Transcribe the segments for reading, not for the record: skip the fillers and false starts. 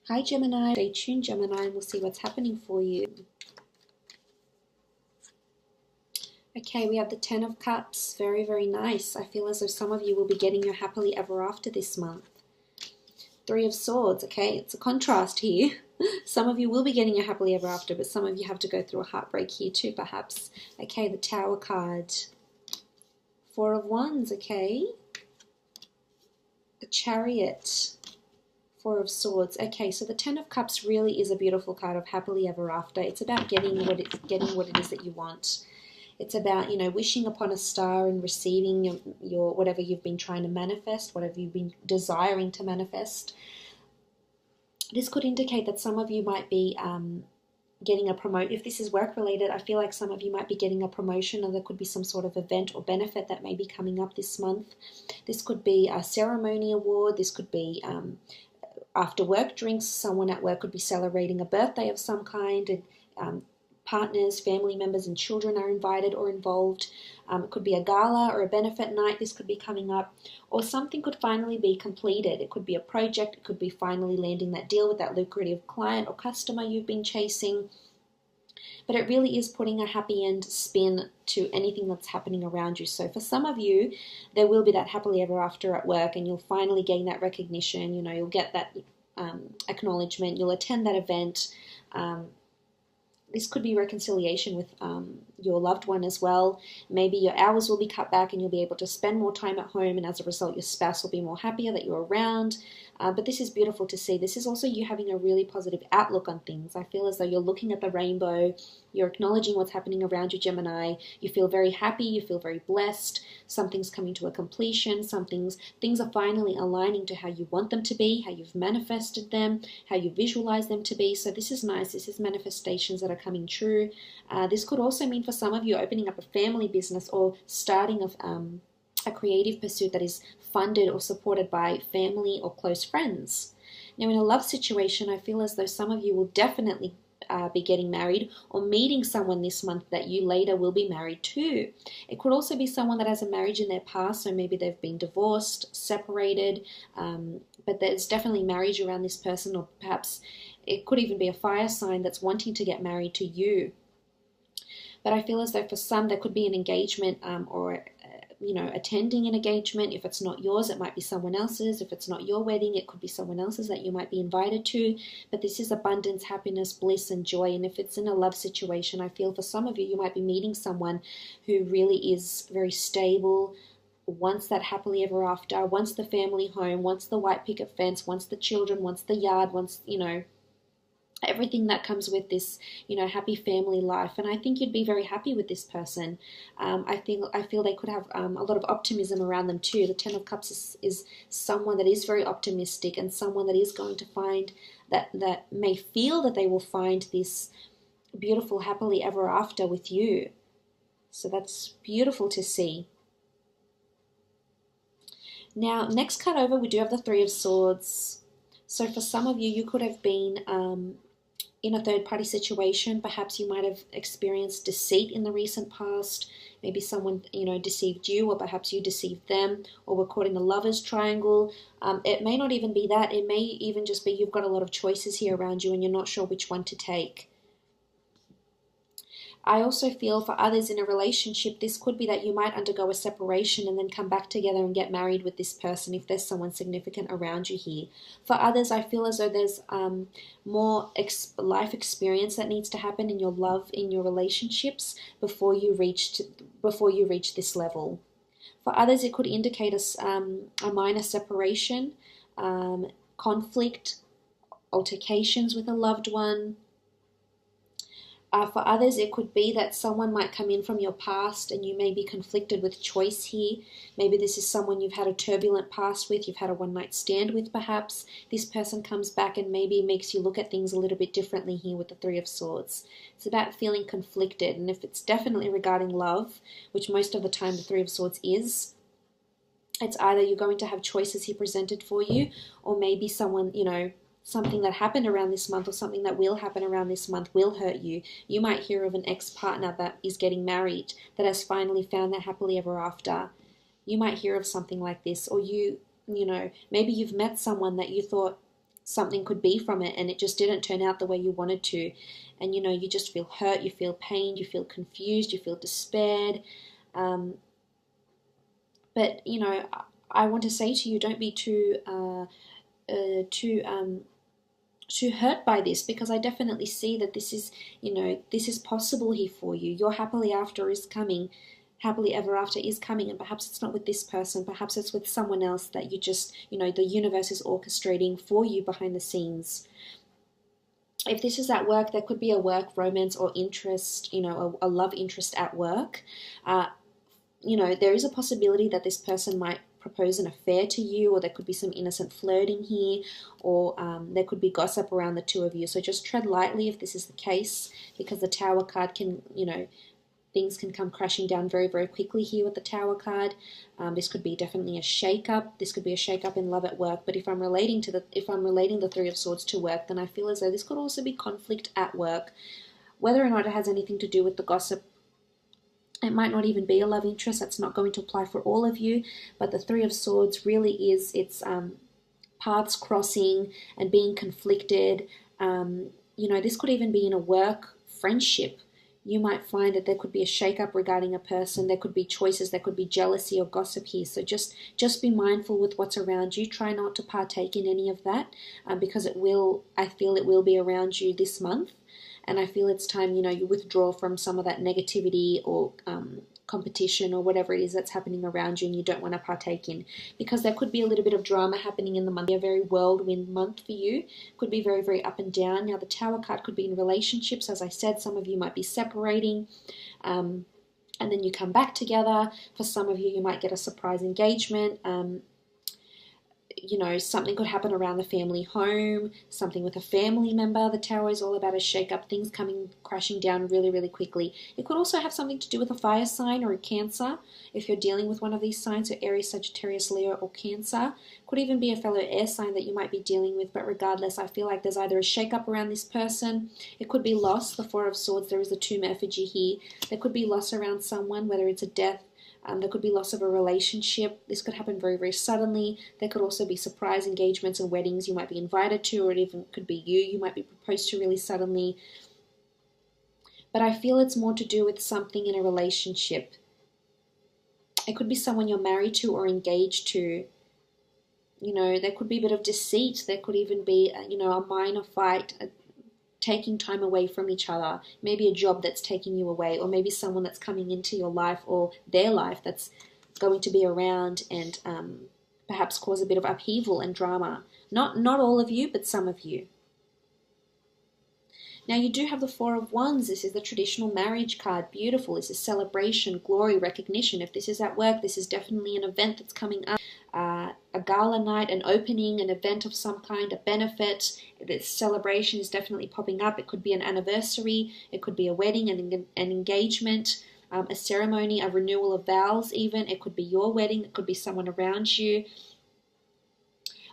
Hi Gemini, stay tuned Gemini and we'll see what's happening for you. Okay, we have the Ten of Cups, very, very nice. I feel as though some of you will be getting your happily ever after this month. Three of Swords, okay, it's a contrast here. Some of you will be getting your happily ever after, but some of you have to go through a heartbreak here too, perhaps. Okay, the Tower card. Four of Wands, okay. The Chariot. Four of Swords. Okay, so the Ten of Cups really is a beautiful card of happily ever after. It's about getting what it is that you want. It's about, wishing upon a star and receiving your whatever you've been trying to manifest, whatever you've been desiring to manifest. This could indicate that some of you might be getting a promote. If this is work related, I feel like some of you might be getting a promotion, or there could be some sort of event or benefit that may be coming up this month. This could be a ceremony award. This could be after work drinks. Someone at work could be celebrating a birthday of some kind, and partners, family members, and children are invited or involved. It could be a gala or a benefit night. This could be coming up, or something could finally be completed. It could be a project. It could be finally landing that deal with that lucrative client or customer you've been chasing. But it really is putting a happy end spin to anything that's happening around you. So for some of you, there will be that happily ever after at work, and you'll finally gain that recognition. You'll get that acknowledgement. You'll attend that event. This could be reconciliation with your loved one as well. Maybe your hours will be cut back and you'll be able to spend more time at home, and as a result your spouse will be more happier that you're around. But this is beautiful to see. This is also you having a really positive outlook on things. I feel as though you're looking at the rainbow, you're acknowledging what's happening around you, Gemini. You feel very happy, you feel very blessed. Something's coming to a completion, things are finally aligning to how you want them to be, how you've manifested them, how you visualize them to be. So this is nice. This is manifestations that are coming true. This could also mean for some of you opening up a family business or starting a creative pursuit that is funded or supported by family or close friends. Now, in a love situation, I feel as though some of you will definitely be getting married or meeting someone this month that you later will be married to. It could also be someone that has a marriage in their past, so maybe they've been divorced, separated, but there's definitely marriage around this person, or perhaps it could even be a fire sign that's wanting to get married to you. But I feel as though for some there could be an engagement or attending an engagement. If it's not yours, it might be someone else's. If it's not your wedding, it could be someone else's that you might be invited to. But this is abundance, happiness, bliss, and joy. And if it's in a love situation, I feel for some of you, you might be meeting someone who really is very stable, wants that happily ever after, wants the family home, wants the white picket fence, wants the children, wants the yard, wants, everything that comes with this, happy family life. And I think you'd be very happy with this person. I feel they could have a lot of optimism around them too. The Ten of Cups is someone that is very optimistic, and someone that is going to find that may feel that they will find this beautiful happily ever after with you. So that's beautiful to see. Now, next card over, we do have the Three of Swords. So for some of you, you could have been in a third-party situation. Perhaps you might have experienced deceit in the recent past. Maybe someone, deceived you, or perhaps you deceived them, or were caught in a lover's triangle. It may not even be that. It may even just be you've got a lot of choices here around you and you're not sure which one to take. I also feel for others in a relationship, this could be that you might undergo a separation and then come back together and get married with this person if there's someone significant around you here. For others, I feel as though there's more life experience that needs to happen in your love, in your relationships before you reach this level. For others, it could indicate a minor separation, conflict, altercations with a loved one. For others, it could be that someone might come in from your past and you may be conflicted with choice here. Maybe this is someone you've had a turbulent past with, you've had a one-night stand with perhaps. This person comes back and maybe makes you look at things a little bit differently here with the Three of Swords. It's about feeling conflicted, and if it's definitely regarding love, which most of the time the Three of Swords is, it's either you're going to have choices here presented for you, or maybe someone, something that happened around this month or something that will happen around this month will hurt you. You might hear of an ex-partner that is getting married, that has finally found their happily ever after. You might hear of something like this, or maybe you've met someone that you thought something could be from it, and it just didn't turn out the way you wanted to. And, you know, you just feel hurt, you feel pained, you feel confused, you feel despaired. But, you know, I want to say to you, don't be too hurt by this, because I definitely see that this is, you know, this is possible here for you. Your happily ever after is coming, and perhaps it's not with this person, perhaps it's with someone else that you just, you know, the universe is orchestrating for you behind the scenes. If this is at work, there could be a work romance or interest, you know, a love interest at work. You know, there is a possibility that this person might propose an affair to you, or there could be some innocent flirting here, or there could be gossip around the two of you. So just tread lightly if this is the case, because the Tower card can, you know, things can come crashing down very, very quickly here with the Tower card. This could be definitely a shake-up. This could be a shake-up in love at work. But if I'm relating the Three of Swords to work, then I feel as though this could also be conflict at work. Whether or not it has anything to do with the gossip, it might not even be a love interest. That's not going to apply for all of you. But the Three of Swords really is, it's paths crossing and being conflicted. You know, this could even be in a work friendship. You might find that there could be a shake-up regarding a person. There could be choices. There could be jealousy or gossip here. So just be mindful with what's around you. Try not to partake in any of that, because I feel it will be around you this month. And I feel it's time, you know, you withdraw from some of that negativity or competition or whatever it is that's happening around you and you don't want to partake in, because there could be a little bit of drama happening in the month. A very whirlwind month for you. Could be very, very up and down. Now the Tower card could be in relationships. As I said, some of you might be separating and then you come back together. For some of you, you might get a surprise engagement. You know, something could happen around the family home, something with a family member. The Tower is all about a shake-up, things coming crashing down really, really quickly. It could also have something to do with a fire sign or a Cancer, if you're dealing with one of these signs, so Aries, Sagittarius, Leo, or Cancer. Could even be a fellow air sign that you might be dealing with, but regardless, I feel like there's either a shake-up around this person. It could be loss. The Four of Swords, there is a tomb effigy here. There could be loss around someone, whether it's a death. There could be loss of a relationship. This could happen very, very suddenly. There could also be surprise engagements and weddings you might be invited to, or it even could be you might be proposed to really suddenly. But I feel it's more to do with something in a relationship. It could be someone you're married to or engaged to. You know, there could be a bit of deceit. There could even be, you know, a minor fight, taking time away from each other, maybe a job that's taking you away, or maybe someone that's coming into your life or their life that's going to be around and perhaps cause a bit of upheaval and drama. Not all of you, but some of you. Now you do have the Four of Wands. This is the traditional marriage card. Beautiful. This is celebration, glory, recognition. If this is at work, this is definitely an event that's coming up. A gala night, an opening, an event of some kind, a benefit. This celebration is definitely popping up. It could be an anniversary. It could be a wedding, an engagement, a ceremony, a renewal of vows even. It could be your wedding. It could be someone around you.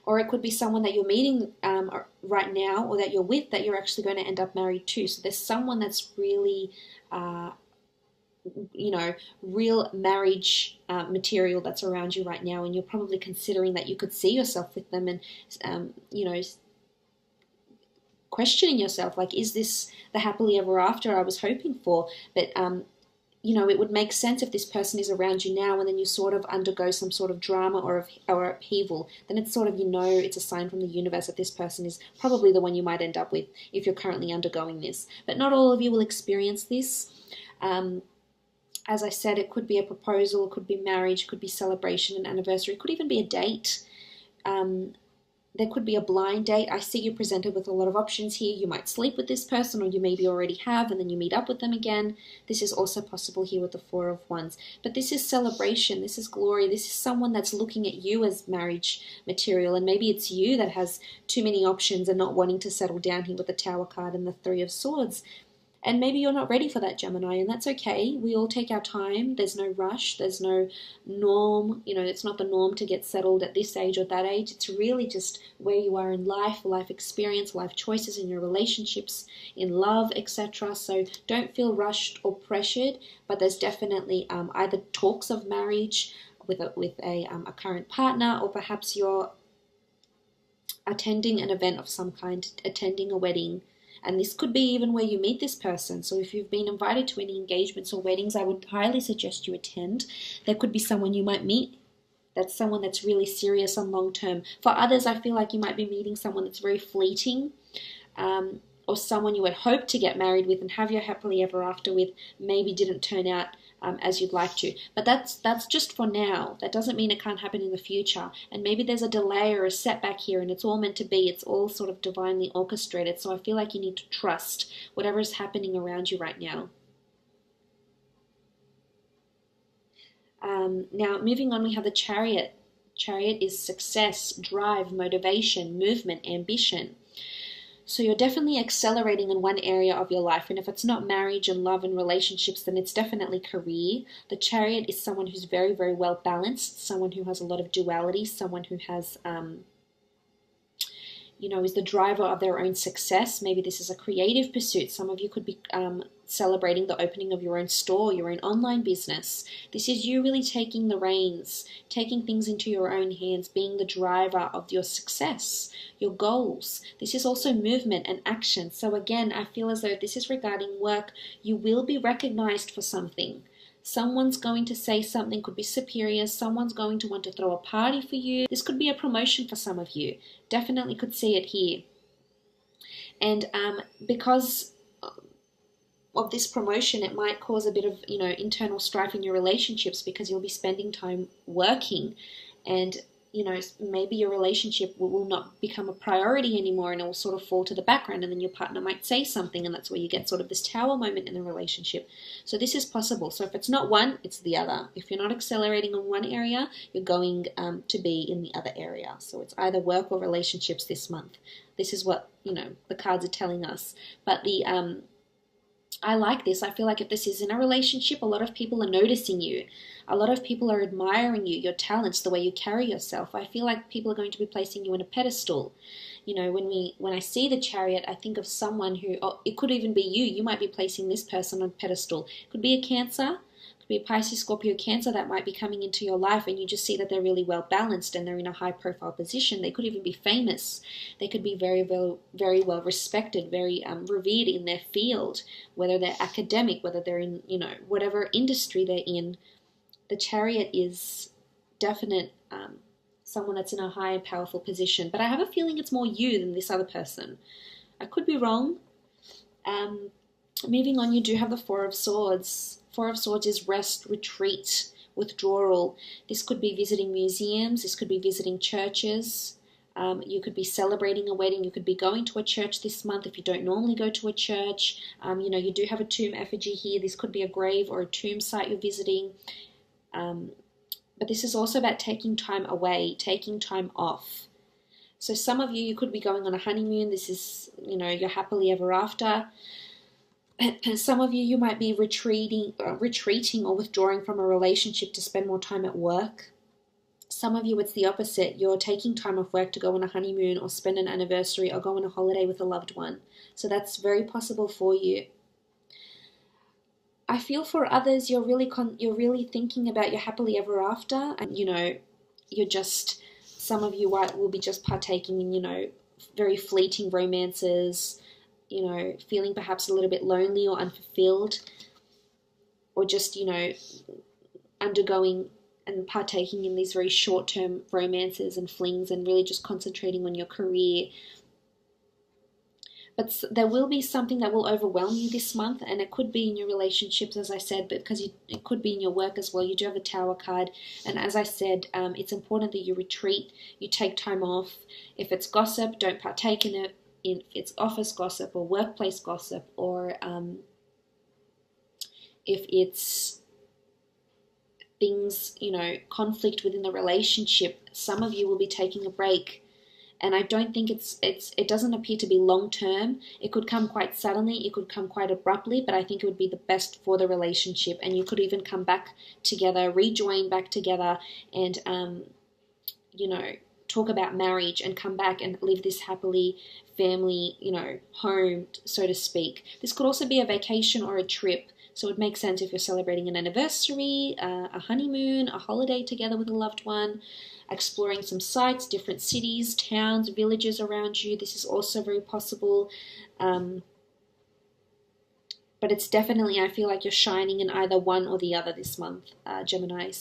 Or it could be someone that you're meeting right now or that you're with that you're actually going to end up married to. So there's someone that's really, you know, real marriage material that's around you right now, and you're probably considering that you could see yourself with them and, you know, questioning yourself, like, is this the happily ever after I was hoping for? But you know, it would make sense if this person is around you now and then you sort of undergo some sort of drama or upheaval. Then it's sort of, you know, it's a sign from the universe that this person is probably the one you might end up with if you're currently undergoing this. But not all of you will experience this. As I said, it could be a proposal, it could be marriage, it could be celebration, an anniversary, it could even be a date. There could be a blind date. I see you presented with a lot of options here. You might sleep with this person, or you maybe already have, and then you meet up with them again. This is also possible here with the Four of Wands. But this is celebration. This is glory. This is someone that's looking at you as marriage material, and maybe it's you that has too many options and not wanting to settle down here with the Tower card and the Three of Swords. And maybe you're not ready for that, Gemini, and that's okay. We all take our time. There's no rush. There's no norm. You know, it's not the norm to get settled at this age or that age. It's really just where you are in life, life experience, life choices in your relationships, in love, etc. So don't feel rushed or pressured, but there's definitely either talks of marriage with a current partner, or perhaps you're attending an event of some kind, attending a wedding. And this could be even where you meet this person. So if you've been invited to any engagements or weddings, I would highly suggest you attend. There could be someone you might meet that's someone that's really serious and long term. For others, I feel like you might be meeting someone that's very fleeting, or someone you had hoped to get married with and have your happily ever after with, maybe didn't turn out as you'd like to. But that's just for now. That doesn't mean it can't happen in the future. And maybe there's a delay or a setback here, and it's all meant to be. It's all sort of divinely orchestrated. So I feel like you need to trust whatever is happening around you right now. Now, moving on, we have the Chariot. Chariot is success, drive, motivation, movement, ambition. So you're definitely accelerating in one area of your life. And if it's not marriage and love and relationships, then it's definitely career. The Chariot is someone who's very, very well balanced, someone who has a lot of duality, someone who has, is the driver of their own success. Maybe this is a creative pursuit. Some of you could be celebrating the opening of your own store, your own online business. This is you really taking the reins, taking things into your own hands, being the driver of your success, your goals. This is also movement and action. So again, I feel as though this is regarding work. You will be recognized for something. Someone's going to say something, could be superior. Someone's going to want to throw a party for you. This could be a promotion for some of you. Definitely could see it here. And because of this promotion, it might cause a bit of, internal strife in your relationships, because you'll be spending time working, and, maybe your relationship will not become a priority anymore, and it will sort of fall to the background, and then your partner might say something, and that's where you get sort of this tower moment in the relationship. So this is possible. So if it's not one, it's the other. If you're not accelerating in one area, you're going to be in the other area. So it's either work or relationships this month. This is what, the cards are telling us. But I like this. I feel like if this is in a relationship, a lot of people are noticing you. A lot of people are admiring you, your talents, the way you carry yourself. I feel like people are going to be placing you in a pedestal. When I see the Chariot, I think of someone who, it could even be you. You might be placing this person on a pedestal. It could be a Cancer. Could be a Pisces, Scorpio, Cancer that might be coming into your life, and you just see that they're really well balanced and they're in a high profile position. They could even be famous. They could be very, very, very well respected, very revered in their field, whether they're academic, whether they're in, whatever industry they're in. The Chariot is definite, someone that's in a high and powerful position. But I have a feeling it's more you than this other person. I could be wrong. Moving on, you do have the Four of Swords. Four of Swords is rest, retreat, withdrawal. This could be visiting museums. This could be visiting churches. You could be celebrating a wedding. You could be going to a church this month if you don't normally go to a church. You do have a tomb effigy here. This could be a grave or a tomb site you're visiting. But this is also about taking time away, taking time off. So some of you could be going on a honeymoon. This is, your happily ever after. Some of you might be retreating or withdrawing from a relationship to spend more time at work. Some of you, it's the opposite. You're taking time off work to go on a honeymoon or spend an anniversary or go on a holiday with a loved one. So that's very possible for you. I feel for others, you're really thinking about your happily ever after, and some of you will be just partaking in very fleeting romances, feeling perhaps a little bit lonely or unfulfilled, or just undergoing and partaking in these very short-term romances and flings, and really just concentrating on your career. But there will be something that will overwhelm you this month, and it could be in your relationships, as I said, but because it could be in your work as well. You do have a Tower card, and as I said, it's important that you retreat, you take time off. If it's gossip, don't partake in it. If it's office gossip or workplace gossip, or if it's things, conflict within the relationship, some of you will be taking a break. And I don't think it doesn't appear to be long term. It could come quite suddenly. It could come quite abruptly, but I think it would be the best for the relationship. And you could even come back together, rejoin back together, and, talk about marriage and come back and live this happily family, home, so to speak. This could also be a vacation or a trip. So it makes sense if you're celebrating an anniversary, a honeymoon, a holiday together with a loved one. exploring some sites, different cities, towns, villages around you. This is also very possible. But it's definitely, I feel like you're shining in either one or the other this month, Gemini.